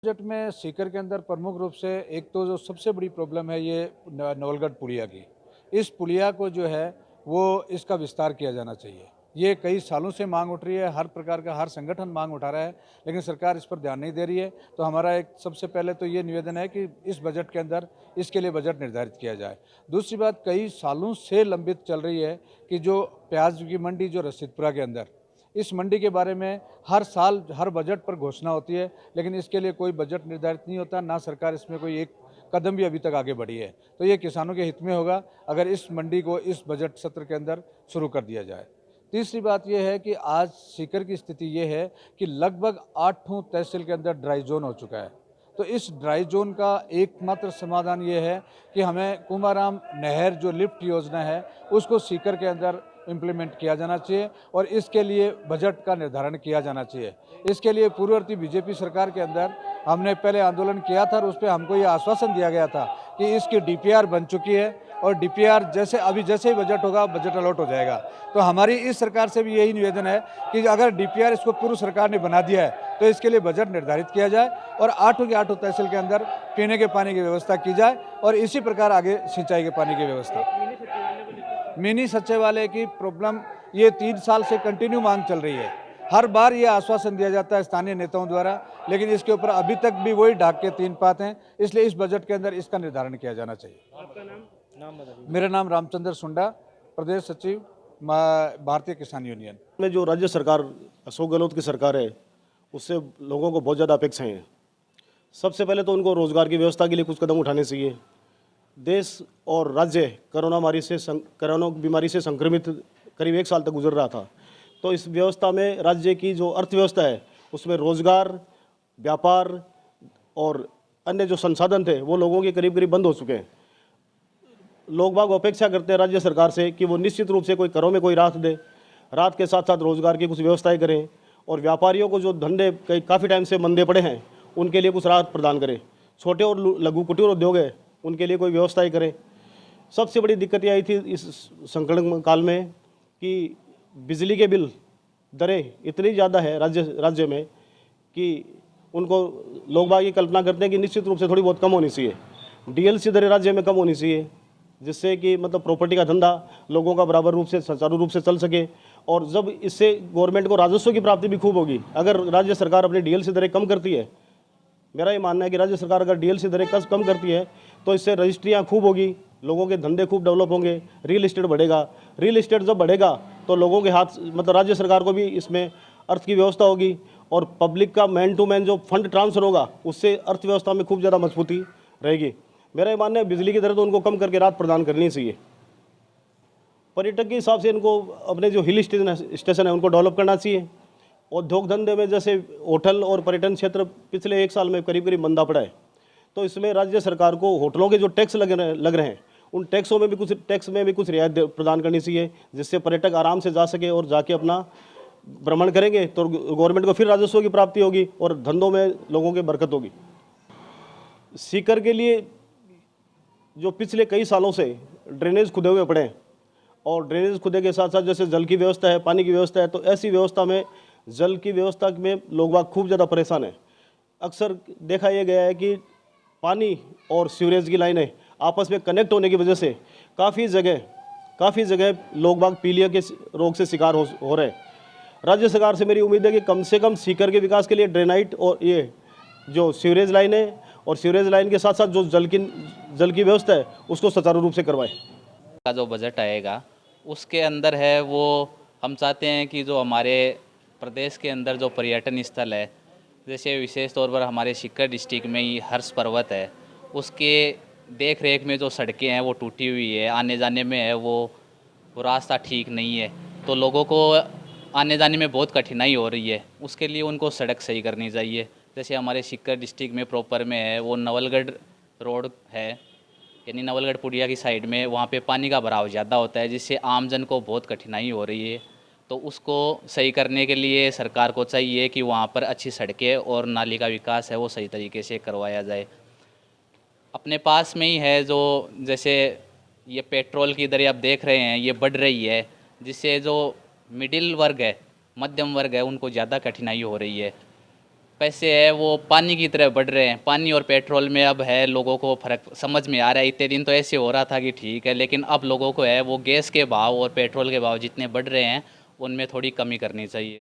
Budget में सीकर के अंदर प्रमुख रूप से एक तो जो सबसे बड़ी प्रॉब्लम है ये नवलगढ़ पुलिया की। इस पुलिया को जो है वो इसका विस्तार किया जाना चाहिए। ये कई सालों से मांग उठ रही है, हर प्रकार का हर संगठन मांग उठा रहा है, लेकिन सरकार इस पर ध्यान नहीं दे रही है। तो हमारा एक सबसे पहले तो ये निवेदन है कि इस बजट के अंदर इसके लिए बजट निर्धारित किया जाए। दूसरी बात, कई सालों से लंबित चल रही है कि जो प्याज की मंडी जो रसीदपुरा के अंदर, इस मंडी के बारे में हर साल हर बजट पर घोषणा होती है, लेकिन इसके लिए कोई बजट निर्धारित नहीं होता, ना सरकार इसमें कोई एक कदम भी अभी तक आगे बढ़ी है। तो ये किसानों के हित में होगा अगर इस मंडी को इस बजट सत्र के अंदर शुरू कर दिया जाए। तीसरी बात यह है कि आज सीकर की स्थिति ये है कि लगभग 8 तहसील के अंदर ड्राई जोन हो चुका है। तो इस ड्राई जोन का एकमात्र समाधान ये है कि हमें कुमाराम नहर जो लिफ्ट योजना है उसको सीकर के अंदर इम्प्लीमेंट किया जाना चाहिए और इसके लिए बजट का निर्धारण किया जाना चाहिए। इसके लिए पूर्ववर्ती बीजेपी सरकार के अंदर हमने पहले आंदोलन किया था और उस पर हमको ये आश्वासन दिया गया था कि इसकी डीपीआर बन चुकी है और डीपीआर जैसे ही बजट होगा बजट अलॉट हो जाएगा। तो हमारी इस सरकार से भी यही निवेदन है कि अगर डीपीआर इसको पूर्व सरकार ने बना दिया है तो इसके लिए बजट निर्धारित किया जाए और 8 के 8 तहसील के अंदर पीने के पानी की व्यवस्था की जाए और इसी प्रकार आगे सिंचाई के पानी की व्यवस्था। मिनी सचिवालय की प्रॉब्लम ये 3 साल से कंटिन्यू मांग चल रही है। हर बार ये आश्वासन दिया जाता है स्थानीय नेताओं द्वारा, लेकिन इसके ऊपर अभी तक भी वही ढाक के 3 पात हैं। इसलिए इस बजट के अंदर इसका निर्धारण किया जाना चाहिए। आपका नाम बताइए। मेरा नाम रामचंद्र सुंडा, प्रदेश सचिव भारतीय किसान यूनियन। में जो राज्य सरकार अशोक गहलोत की सरकार है उससे लोगों को बहुत ज़्यादा अपेक्षाएं हैं। सबसे पहले तो उनको रोजगार की व्यवस्था के लिए कुछ कदम उठाने चाहिए। देश और राज्य कोरोना बीमारी से संक्रमित करीब 1 साल तक गुजर रहा था। तो इस व्यवस्था में राज्य की जो अर्थव्यवस्था है उसमें रोजगार, व्यापार और अन्य जो संसाधन थे वो लोगों के करीब करीब बंद हो चुके हैं। लोग बाग अपेक्षा करते हैं राज्य सरकार से कि वो निश्चित रूप से कोई करों में कोई राहत दे, राहत के साथ साथ रोजगार की कुछ व्यवस्थाएं करें और व्यापारियों को जो धंधे काफ़ी टाइम से मंदे पड़े हैं उनके लिए कुछ राहत प्रदान करें। छोटे और लघु कुटीर उद्योग है उनके लिए कोई व्यवस्थाएं करें। सबसे बड़ी दिक्कत ये आई थी इस संकट काल में कि बिजली के बिल दरें इतनी ज़्यादा है राज्य में कि उनको लोग बाग ये कल्पना करते हैं कि निश्चित रूप से थोड़ी बहुत कम होनी चाहिए। डीएलसी दरें राज्य में कम होनी चाहिए जिससे कि मतलब प्रॉपर्टी का धंधा लोगों का बराबर रूप से सुचारू रूप से चल सके और जब इससे गवर्नमेंट को राजस्व की प्राप्ति भी खूब होगी। अगर राज्य सरकार अपनी डीएलसी दरें कम करती है, मेरा ये मानना है कि राज्य सरकार अगर डीएलसी दरें कम करती है तो इससे रजिस्ट्रियाँ खूब होगी, लोगों के धंधे खूब डेवलप होंगे, रियल इस्टेट बढ़ेगा। रियल इस्टेट जब बढ़ेगा तो लोगों के हाथ मतलब राज्य सरकार को भी इसमें अर्थ की व्यवस्था होगी और पब्लिक का मैन टू मैन जो फंड ट्रांसफर होगा उससे अर्थव्यवस्था में खूब ज़्यादा मजबूती रहेगी। मेरा ये मानना है बिजली की दरें तो उनको कम करके राहत प्रदान करनी चाहिए। पर्यटक के हिसाब से इनको अपने जो हिल स्टेशन है उनको डेवलप करना चाहिए। उद्योग धंधे में जैसे होटल और पर्यटन क्षेत्र पिछले 1 साल में करीब करीब मंदा पड़ा है, तो इसमें राज्य सरकार को होटलों के जो टैक्स लग रहे हैं उन टैक्स में भी कुछ रियायत प्रदान करनी चाहिए जिससे पर्यटक आराम से जा सके और जाके अपना भ्रमण करेंगे तो गवर्नमेंट को फिर राजस्व की प्राप्ति होगी और धंधों में लोगों की बरकत होगी। सीकर के लिए जो पिछले कई सालों से ड्रेनेज खुदे हुए पड़े हैं और ड्रेनेज खुदे के साथ साथ जैसे जल की व्यवस्था है, पानी की व्यवस्था है, तो ऐसी व्यवस्था में जल की व्यवस्था में लोग बाग खूब ज़्यादा परेशान हैं। अक्सर देखा यह गया है कि पानी और सीवरेज की लाइनें आपस में कनेक्ट होने की वजह से काफ़ी जगह लोग बाग पीलिया के रोग से शिकार हो रहे हैं। राज्य सरकार से मेरी उम्मीद है कि कम से कम सीकर के विकास के लिए ड्रेनाइट और ये जो सीवरेज लाइन है और सीवरेज लाइन के साथ साथ जो जल की व्यवस्था है उसको सुचारू रूप से करवाएं। का जो बजट आएगा उसके अंदर है वो हम चाहते हैं कि जो हमारे प्रदेश के अंदर जो पर्यटन स्थल है, जैसे विशेष तौर पर हमारे सीकर डिस्ट्रिक्ट में ही हर्ष पर्वत है, उसके देख रेख में जो सड़कें हैं वो टूटी हुई है, आने जाने में है वो रास्ता ठीक नहीं है, तो लोगों को आने जाने में बहुत कठिनाई हो रही है। उसके लिए उनको सड़क सही करनी चाहिए। जैसे हमारे सीकर डिस्ट्रिक्ट में प्रॉपर में है वो नवलगढ़ रोड है, यानी नवलगढ़ पुलिया की साइड में, वहाँ पे पानी का भराव ज़्यादा होता है जिससे आमजन को बहुत कठिनाई हो रही है। तो उसको सही करने के लिए सरकार को चाहिए कि वहाँ पर अच्छी सड़कें और नाली का विकास है वो सही तरीके से करवाया जाए। अपने पास में ही है जो जैसे ये पेट्रोल की दरें आप देख रहे हैं ये बढ़ रही है, जिससे जो मिडिल वर्ग है, मध्यम वर्ग है, उनको ज़्यादा कठिनाई हो रही है। पैसे है वो पानी की तरह बढ़ रहे हैं। पानी और पेट्रोल में अब है लोगों को फ़र्क समझ में आ रहा है। इतने दिन तो ऐसे हो रहा था कि ठीक है, लेकिन अब लोगों को है वो गैस के भाव और पेट्रोल के भाव जितने बढ़ रहे हैं उनमें थोड़ी कमी करनी चाहिए।